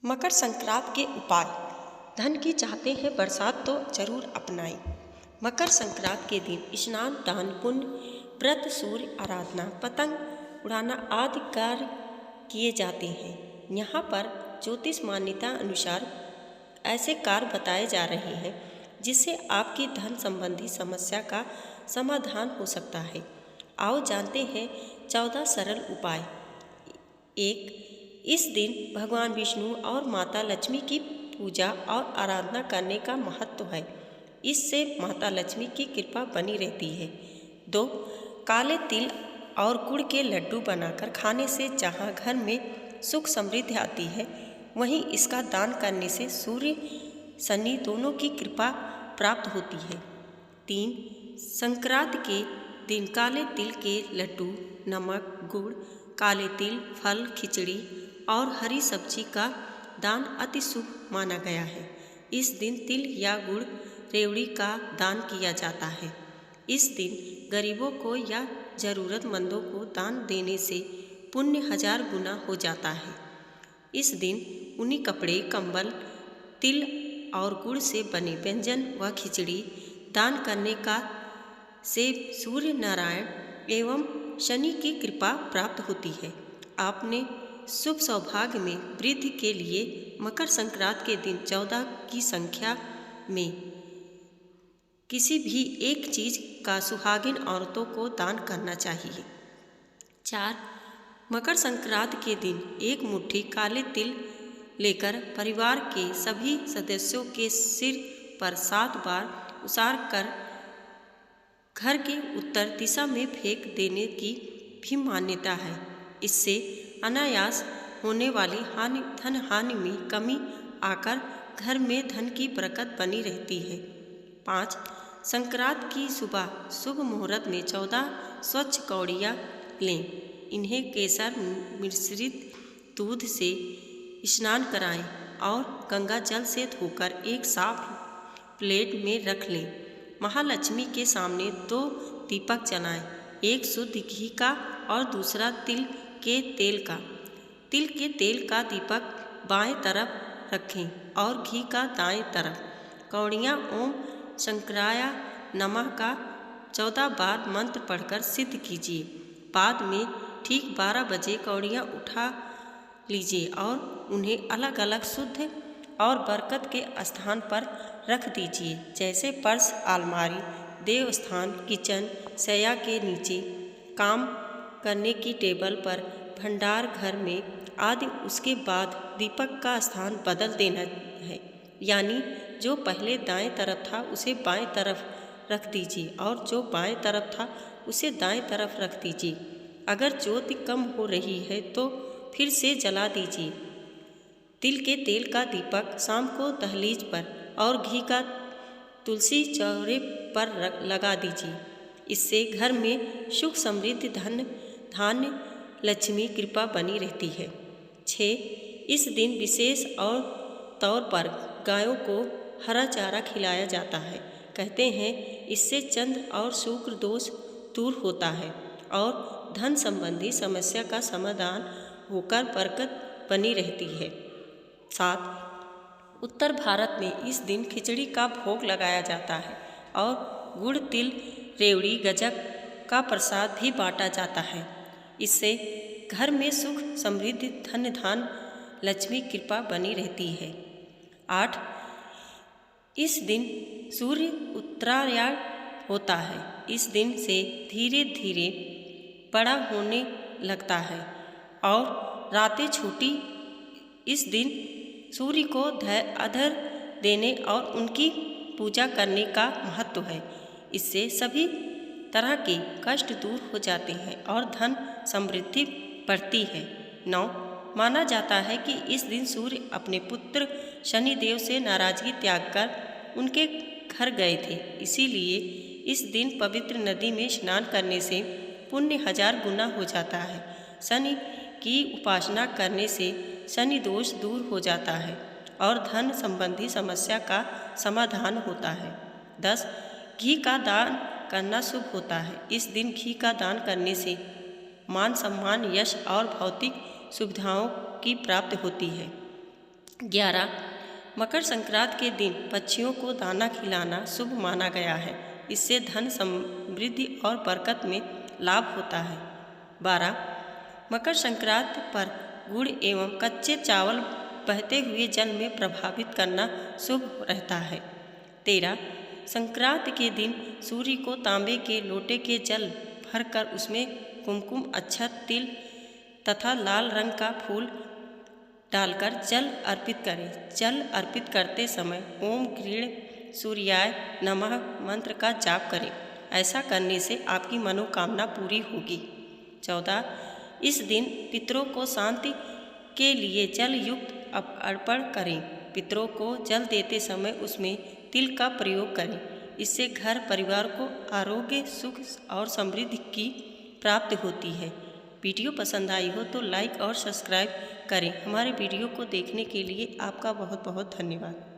मकर संक्रांति के उपाय। धन की चाहते हैं बरसात तो जरूर अपनाएं। मकर संक्रांति के दिन स्नान, दान पुण्य, व्रत, सूर्य आराधना, पतंग उड़ाना आदि कार्य किए जाते हैं। यहाँ पर ज्योतिष मान्यता अनुसार ऐसे कार्य बताए जा रहे हैं जिससे आपकी धन संबंधी समस्या का समाधान हो सकता है। आओ जानते हैं 14 सरल उपाय। 1. इस दिन भगवान विष्णु और माता लक्ष्मी की पूजा और आराधना करने का महत्व है। इससे माता लक्ष्मी की कृपा बनी रहती है। 2. काले तिल और गुड़ के लड्डू बनाकर खाने से जहाँ घर में सुख समृद्धि आती है, वहीं इसका दान करने से सूर्य शनि दोनों की कृपा प्राप्त होती है। 3. संक्रांति के दिन काले तिल के लड्डू, नमक, गुड़, काले तिल, फल, खिचड़ी और हरी सब्जी का दान अति शुभ माना गया है। इस दिन तिल या गुड़, रेवड़ी का दान किया जाता है। इस दिन गरीबों को या ज़रूरतमंदों को दान देने से पुण्य 1000 गुना हो जाता है। इस दिन ऊनी कपड़े, कंबल, तिल और गुड़ से बने व्यंजन व खिचड़ी दान करने का से सूर्य नारायण एवं शनि की कृपा प्राप्त होती है। आपने शुभ सौभाग्य में वृद्धि के लिए मकर संक्रांति के दिन 14 की संख्या में किसी भी एक चीज का सुहागिन औरतों को दान करना चाहिए। 4. मकर संक्रांति के दिन एक मुट्ठी काले तिल लेकर परिवार के सभी सदस्यों के सिर पर 7 बार उसार कर घर के उत्तर दिशा में फेंक देने की भी मान्यता है। इससे अनायास होने वाली धन हानि में कमी आकर घर में धन की बरकत बनी रहती है। 5. संक्रांति की सुबह शुभ मुहूर्त में 14 स्वच्छ कौड़ियाँ लें। इन्हें केसर मिश्रित दूध से स्नान कराएं और गंगा जल से धोकर एक साफ प्लेट में रख लें। महालक्ष्मी के सामने 2 दीपक जलाएं, एक शुद्ध घी का और दूसरा तिल के तेल का। तिल के तेल का दीपक बाएं तरफ रखें और घी का दाएं तरफ। कौड़ियाँ ओम शंकराय नमः का 14 बार मंत्र पढ़कर सिद्ध कीजिए। बाद में ठीक 12 बजे कौड़ियाँ उठा लीजिए और उन्हें अलग अलग शुद्ध और बरकत के स्थान पर रख दीजिए, जैसे पर्स, अलमारी, देवस्थान, किचन, शैया के नीचे, काम करने की टेबल पर, भंडार घर में आदि। उसके बाद दीपक का स्थान बदल देना है, यानी जो पहले दाएं तरफ था उसे बाएं तरफ रख दीजिए और जो बाएं तरफ था उसे दाएं तरफ रख दीजिए। अगर ज्योति कम हो रही है तो फिर से जला दीजिए। तिल के तेल का दीपक शाम को दहलीज पर और घी का तुलसी चौरे पर लगा दीजिए। इससे घर में सुख, समृद्धि, धन धान्य, लक्ष्मी कृपा बनी रहती है। 6. इस दिन विशेष और तौर पर गायों को हरा चारा खिलाया जाता है। कहते हैं इससे चंद्र और शुक्र दोष दूर होता है और धन संबंधी समस्या का समाधान होकर बरकत बनी रहती है। 7. उत्तर भारत में इस दिन खिचड़ी का भोग लगाया जाता है और गुड़, तिल, रेवड़ी, गजक का प्रसाद भी बांटा जाता है। इससे घर में सुख, समृद्धि, धन धान, लक्ष्मी कृपा बनी रहती है। 8. इस दिन सूर्य उत्तरायण होता है। इस दिन से धीरे धीरे बड़ा होने लगता है और रातें छोटी। इस दिन सूर्य को अर्घ्य देने और उनकी पूजा करने का महत्व है। इससे सभी तरह के कष्ट दूर हो जाते हैं और धन समृद्धि बढ़ती है। 9. माना जाता है कि इस दिन सूर्य अपने पुत्र शनिदेव से नाराजगी त्याग कर उनके घर गए थे। इसीलिए इस दिन पवित्र नदी में स्नान करने से पुण्य 1000 गुना हो जाता है। शनि की उपासना करने से शनि दोष दूर हो जाता है और धन संबंधी समस्या का समाधान होता है। 10. घी का दान करना शुभ होता है। इस दिन घी का दान करने से मान सम्मान, यश और भौतिक सुविधाओं की प्राप्ति होती है। 11. मकर संक्रांति के दिन पक्षियों को दाना खिलाना शुभ माना गया है। इससे धन समृद्धि और बरकत में लाभ होता है। 12. मकर संक्रांति पर गुड़ एवं कच्चे चावल बहते हुए जल में प्रभावित करना शुभ रहता है। 13. संक्रांति के दिन सूर्य को तांबे के लोटे के जल भरकर उसमें कुमकुम, अक्षत, तिल तथा लाल रंग का फूल डालकर जल अर्पित करें। जल अर्पित करते समय ओम गृण सूर्याय नमः मंत्र का जाप करें। ऐसा करने से आपकी मनोकामना पूरी होगी। 14. इस दिन पितरों को शांति के लिए जल युक्त अर्पण करें। पितरों को जल देते समय उसमें तिल का प्रयोग करें। इससे घर परिवार को आरोग्य, सुख और समृद्धि की प्राप्ति होती है। वीडियो पसंद आई हो तो लाइक और सब्सक्राइब करें। हमारे वीडियो को देखने के लिए आपका बहुत बहुत धन्यवाद।